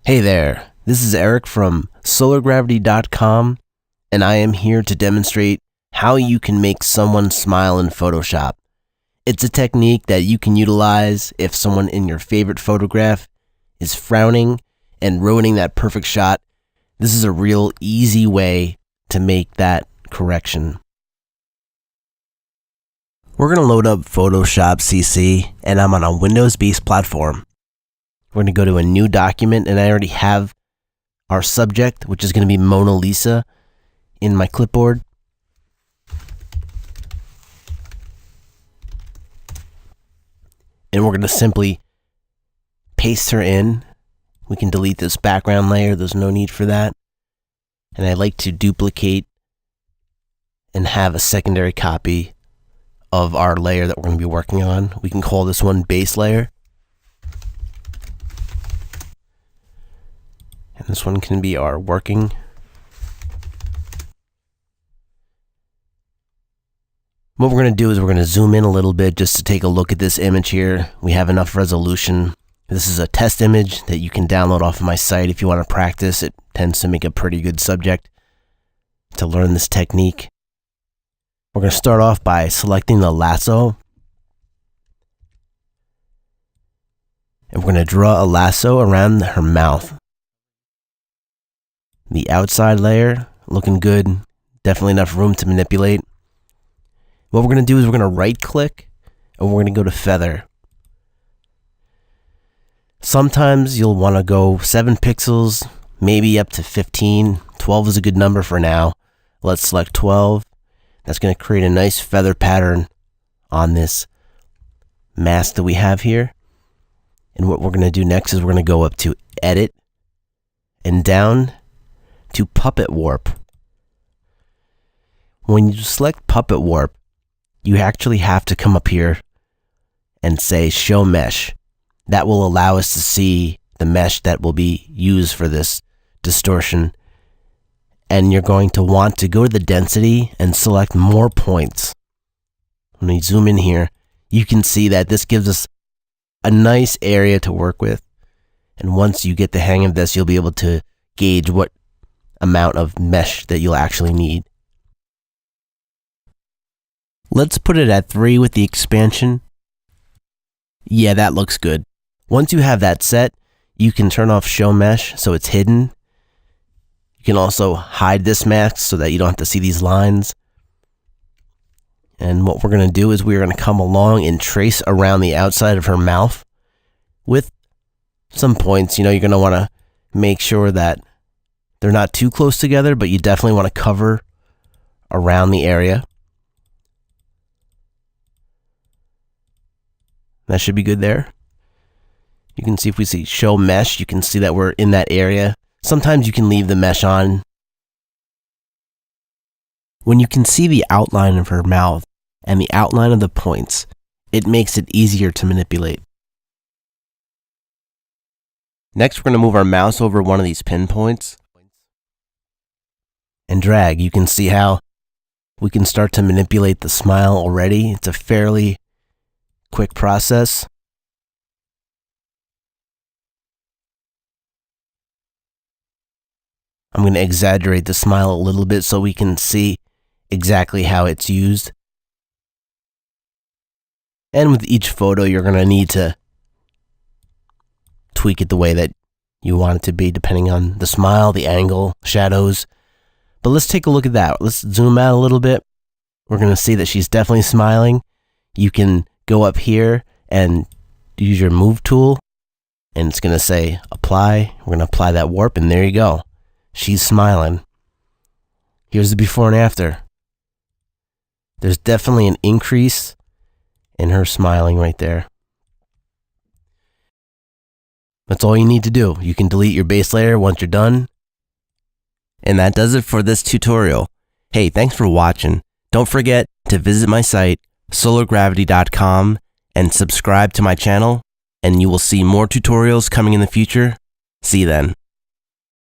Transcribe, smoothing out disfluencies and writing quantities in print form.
Hey there, this is Eric from solargravity.com, and I am here to demonstrate how you can make someone smile in Photoshop. It's a technique that you can utilize if someone in your favorite photograph is frowning and ruining that perfect shot. This is a real easy way to make that correction. We're going to load up Photoshop CC, and I'm on a Windows-based platform. We're going to go to a new document, and I already have our subject, which is going to be Mona Lisa, in my clipboard. And we're going to simply paste her in. We can delete this background layer. There's no need for that. And I like to duplicate and have a secondary copy of our layer that we're going to be working on. We can call this one base layer. And this one can be our working. What we're going to do is we're going to zoom in a little bit just to take a look at this image here. We have enough resolution. This is a test image that you can download off of my site if you want to practice. It tends to make a pretty good subject to learn this technique. We're going to start off by selecting the lasso. And we're going to draw a lasso around her mouth. The outside layer, looking good. Definitely enough room to manipulate. What we're going to do is we're going to right click and we're going to go to feather. Sometimes you'll want to go 7 pixels, maybe up to 15. 12 is a good number for now. Let's select 12. That's going to create a nice feather pattern on this mask that we have here. And what we're going to do next is we're going to go up to edit and down to puppet warp. When you select puppet warp, you actually have to come up here and say show mesh. That will allow us to see the mesh that will be used for this distortion. And you're going to want to go to the density and select more points. When we zoom in here, you can see that this gives us a nice area to work with. And once you get the hang of this, you'll be able to gauge what amount of mesh that you'll actually need. Let's put it at 3 with the expansion. Yeah, that looks good. Once you have that set, you can turn off show mesh so it's hidden. You can also hide this mask so that you don't have to see these lines. And what we're going to do is we're going to come along and trace around the outside of her mouth with some points. You know, you're going to want to make sure that they're not too close together, but you definitely want to cover around the area. That should be good there. You can see if we see show mesh, you can see that we're in that area. Sometimes you can leave the mesh on. When you can see the outline of her mouth and the outline of the points, it makes it easier to manipulate. Next, we're going to move our mouse over one of these pinpoints and drag. You can see how we can start to manipulate the smile already. It's a fairly quick process. I'm going to exaggerate the smile a little bit so we can see exactly how it's used. And with each photo, you're going to need to tweak it the way that you want it to be, depending on the smile, the angle, shadows. But let's take a look at that. Let's zoom out a little bit. We're going to see that she's definitely smiling. You can go up here and use your move tool, and it's going to say apply. We're going to apply that warp, and there you go. She's smiling. Here's the before and after. There's definitely an increase in her smiling right there. That's all you need to do. You can delete your base layer once you're done. And that does it for this tutorial. Hey, thanks for watching. Don't forget to visit my site, solargravity.com, and subscribe to my channel, and you will see more tutorials coming in the future. See you then.